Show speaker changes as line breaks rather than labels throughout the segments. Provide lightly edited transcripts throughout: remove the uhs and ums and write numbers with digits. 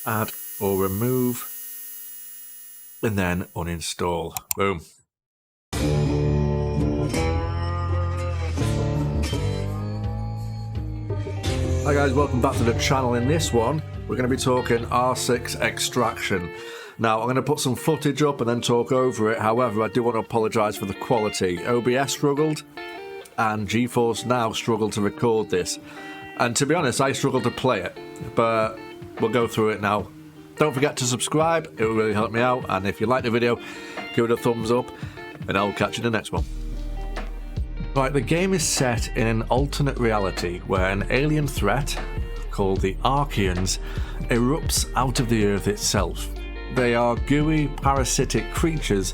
add or remove, and then uninstall. Boom. Hi guys, welcome back to the channel. In this one, we're going to be talking R6 Extraction. Now, I'm going to put some footage up and then talk over it. However, I do want to apologise for the quality. OBS struggled, and GeForce Now struggled to record this. And to be honest, I struggled to play it, but we'll go through it now. Don't forget to subscribe, it will really help me out. And if you like the video, give it a thumbs up, and I'll catch you in the next one. Right, the game is set in an alternate reality where an alien threat, called the Archeans, erupts out of the Earth itself. They are gooey, parasitic creatures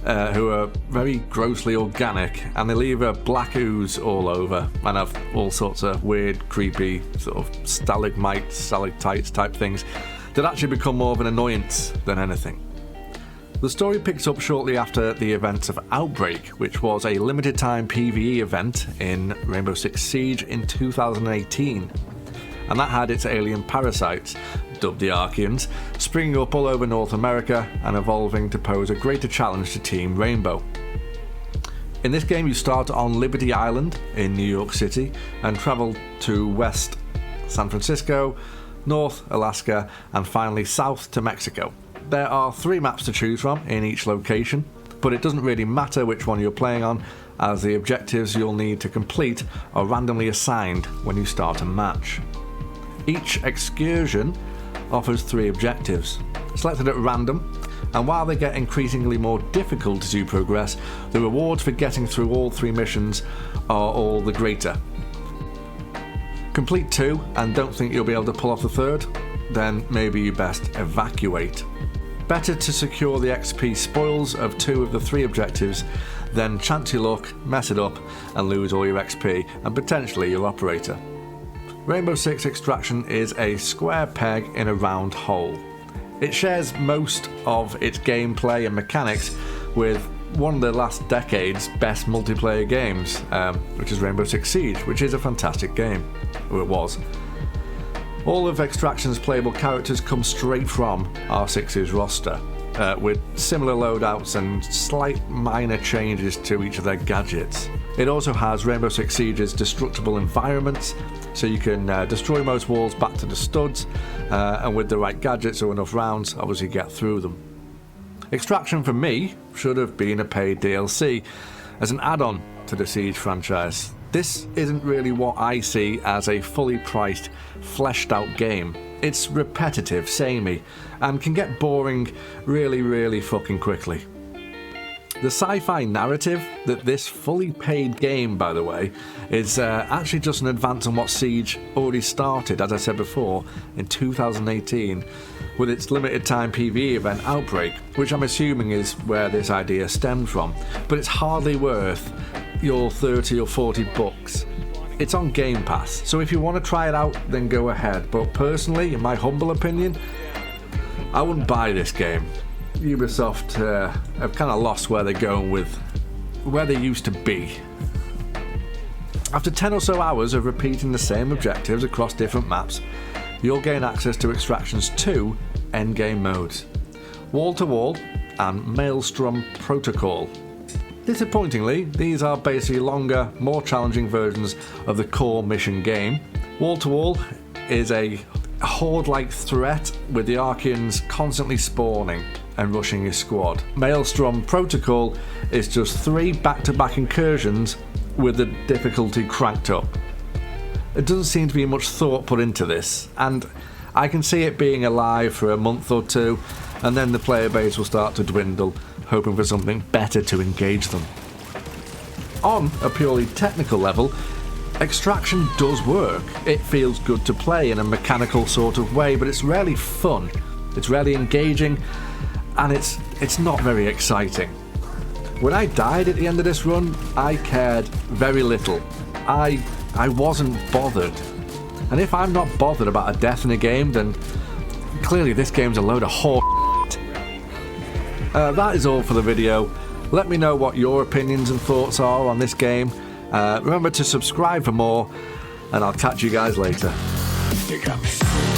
who are very grossly organic, and they leave a black ooze all over and have all sorts of weird, creepy, sort of stalagmites, stalactites type things that actually become more of an annoyance than anything. The story picks up shortly after the events of Outbreak, which was a limited time PvE event in Rainbow Six Siege in 2018. And that had its alien parasites, dubbed the Archeans, springing up all over North America and evolving to pose a greater challenge to Team Rainbow. In this game, you start on Liberty Island in New York City and travel to West San Francisco, North Alaska, and finally south to Mexico. There are 3 maps to choose from in each location, but it doesn't really matter which one you're playing on, as the objectives you'll need to complete are randomly assigned when you start a match. Each excursion offers 3 objectives, selected at random, and while they get increasingly more difficult as you progress, the rewards for getting through all 3 missions are all the greater. Complete 2 and don't think you'll be able to pull off the 3rd? Then maybe you best evacuate. Better to secure the XP spoils of 2 of the 3 objectives than chance your luck, mess it up, and lose all your XP and potentially your operator. Rainbow Six Extraction is a square peg in a round hole. It shares most of its gameplay and mechanics with one of the last decade's best multiplayer games, which is Rainbow Six Siege, which is a fantastic game, or it was. All of Extraction's playable characters come straight from R6's roster, with similar loadouts and slight minor changes to each of their gadgets. It also has Rainbow Six Siege's Destructible Environments, so you can destroy most walls back to the studs, and with the right gadgets or enough rounds, obviously get through them. Extraction for me should have been a paid DLC as an add-on to the Siege franchise. This isn't really what I see as a fully priced, fleshed out game. It's repetitive, samey, and can get boring really fucking quickly. The sci-fi narrative that this fully paid game, by the way, is actually just an advance on what Siege already started, as I said before, in 2018, with its limited time PvE event Outbreak, which I'm assuming is where this idea stemmed from, but it's hardly worth your 30 or 40 bucks. It's on Game Pass, so if you want to try it out, then go ahead, but personally, in my humble opinion, I wouldn't buy this game. Ubisoft have kind of lost where they're going with where they used to be. After 10 or so hours of repeating the same objectives across different maps, you'll gain access to Extraction's 2 endgame modes, Wall to Wall and Maelstrom Protocol. Disappointingly, these are basically longer, more challenging versions of the core mission game. Wall to Wall is a horde-like threat with the Archeans constantly spawning and rushing his squad. Maelstrom Protocol is just 3 back-to-back incursions with the difficulty cranked up. There doesn't seem to be much thought put into this, and I can see it being alive for a month or 2, and then the player base will start to dwindle, hoping for something better to engage them. On a purely technical level, Extraction does work. It feels good to play in a mechanical sort of way, but it's rarely fun, it's rarely engaging, and it's not very exciting. When I died at the end of this run, I cared very little. I wasn't bothered. And if I'm not bothered about a death in a game, then clearly this game's a load of whore. That is all for the video. Let me know what your opinions and thoughts are on this game. Remember to subscribe for more, and I'll catch you guys later.
You got me.